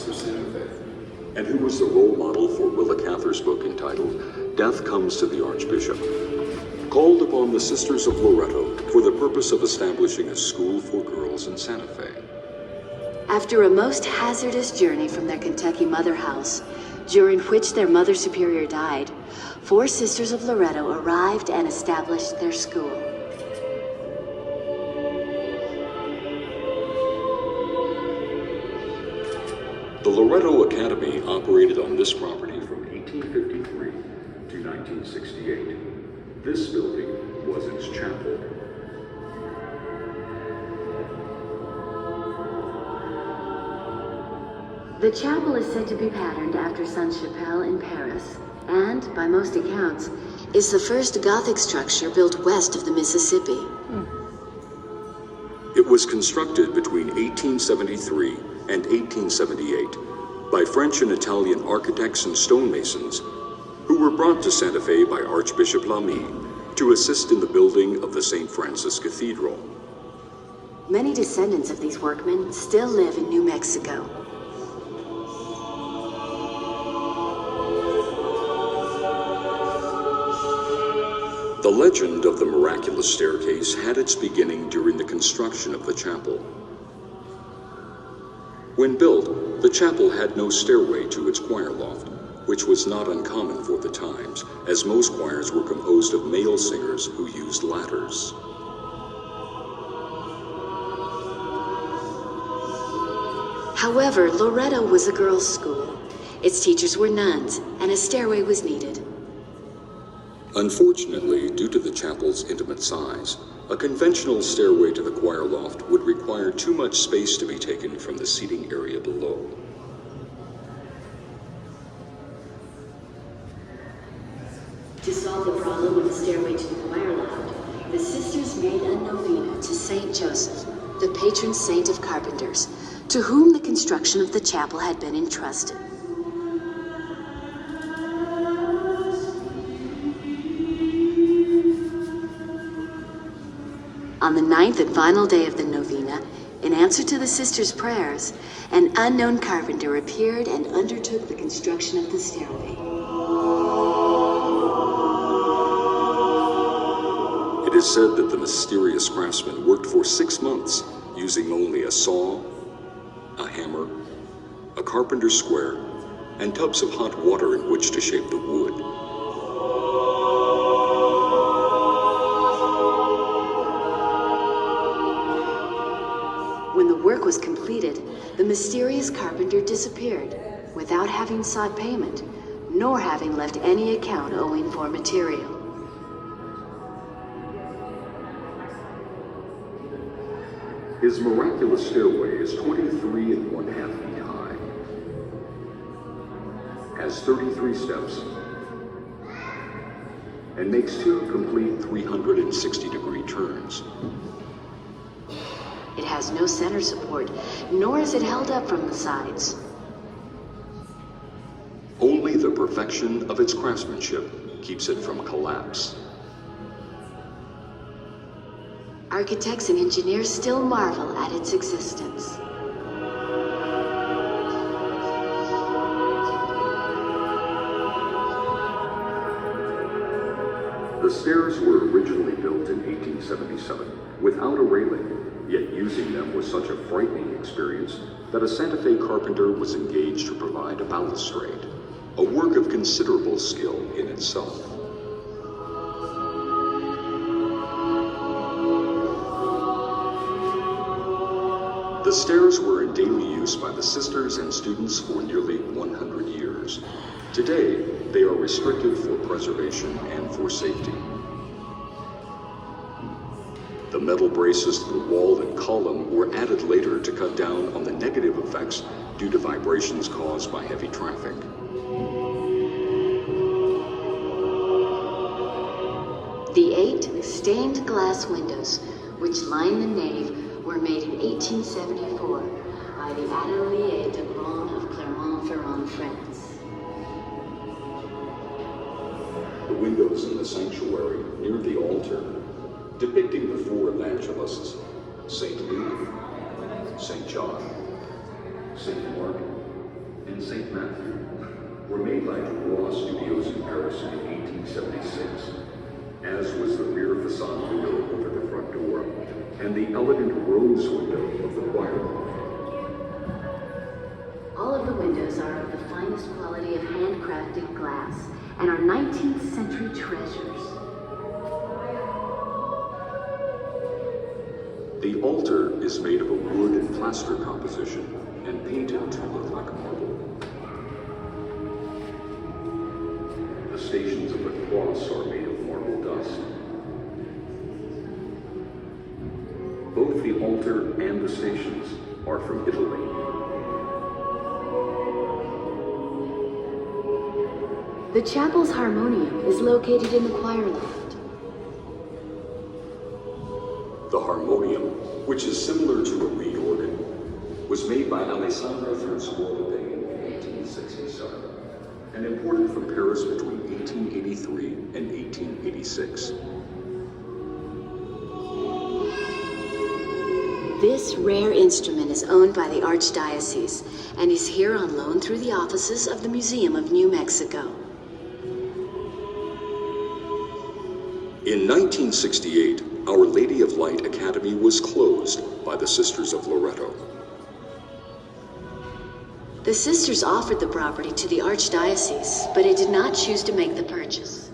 for Santa Fe. And who was the role model for Willa Cather's book entitled Death Comes to the Archbishop, called upon the Sisters of Loretto for the purpose of establishing a school for girls in Santa Fe. After a most hazardous journey from their Kentucky mother house, during which their Mother Superior died, 4 Sisters of Loretto arrived and established their school. The Loretto Academy operated on this property from 1853 to 1968. This building was its chapel. The chapel is said to be patterned after Sainte-Chapelle in Paris, and, by most accounts, is the first Gothic structure built west of the Mississippi. It was constructed between 1873 and 1878 by French and Italian architects and stonemasons who were brought to Santa Fe by Archbishop Lamy to assist in the building of the St. Francis Cathedral. Many descendants of these workmen still live in New Mexico. The legend of the miraculous staircase had its beginning during the construction of the chapel. When built, the chapel had no stairway to its choir loft, which was not uncommon for the times, as most choirs were composed of male singers who used ladders. However, Loretto was a girls' school. Its teachers were nuns, and a stairway was needed. Unfortunately, due to the chapel's intimate size, a conventional stairway to the choir loft would require too much space to be taken from the seating area below. To solve the problem with the stairway to the choir loft, the sisters made a novena to Saint Joseph, the patron saint of carpenters, to whom the construction of the chapel had been entrusted. On the 9th and final day of the novena, in answer to the sisters' prayers, an unknown carpenter appeared and undertook the construction of the stairway. It is said that the mysterious craftsman worked for 6 months using only a saw, a hammer, a carpenter's square, and tubs of hot water in which to shape the wood. When the work was completed, the mysterious carpenter disappeared without having sought payment, nor having left any account owing for material. His miraculous stairway is 23 1/2 feet high, has 33 steps, and makes 2 complete 360-degree turns. It has no center support, nor is it held up from the sides. Only the perfection of its craftsmanship keeps it from collapse. Architects and engineers still marvel at its existence. The stairs were originally built in 1877 without a railing, yet using them was such a frightening experience that a Santa Fe carpenter was engaged to provide a balustrade, a work of considerable skill in itself. The stairs were in daily use by the sisters and students for nearly 100 years. Today, they are restricted for preservation and for safety. The metal braces to the wall and column were added later to cut down on the negative effects due to vibrations caused by heavy traffic. The 8 stained glass windows, which line the nave, were made in 1874 by the Atelier de Bronze of Clermont-Ferrand, France. The windows in the sanctuary near the altar, depicting the 4 evangelists, St. Luke, St. John, St. Mark, and St. Matthew were made by Pawpaw Studios in Paris in 1876, as was the rear facade window over the front door and the elegant rose window of the choir loft. All of the windows are of the finest quality of handcrafted glass and are 19th century treasures. The altar is made of a wood and plaster composition and painted to look like marble. The stations of the cross are made of marble dust. Both the altar and the stations are from Italy. The chapel's harmonium is located in the choir loft. The harmonium, which is similar to a reed organ, was made by Alessandro Francois in 1867 and imported from Paris between 1883 and 1886. This rare instrument is owned by the Archdiocese and is here on loan through the offices of the Museum of New Mexico. In 1968, Our Lady of Light Academy was closed by the Sisters of Loretto. The sisters offered the property to the Archdiocese, but it did not choose to make the purchase.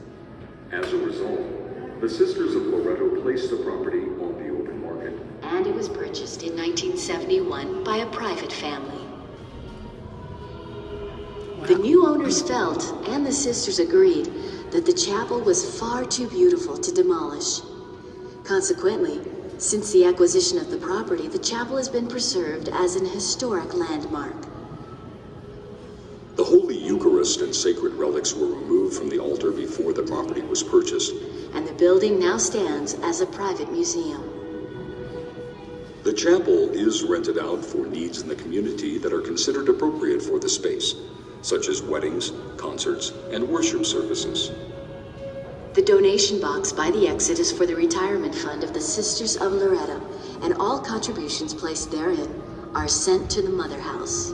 As a result, the Sisters of Loretto placed the property on the open market. And it was purchased in 1971 by a private family. The new owners felt, and the sisters agreed, that the chapel was far too beautiful to demolish. Consequently, since the acquisition of the property, the chapel has been preserved as an historic landmark. The Holy Eucharist and sacred relics were removed from the altar before the property was purchased. And the building now stands as a private museum. The chapel is rented out for needs in the community that are considered appropriate for the space, such as weddings, concerts, and worship services. The donation box by the exit is for the retirement fund of the Sisters of Loretto, and all contributions placed therein are sent to the Mother House.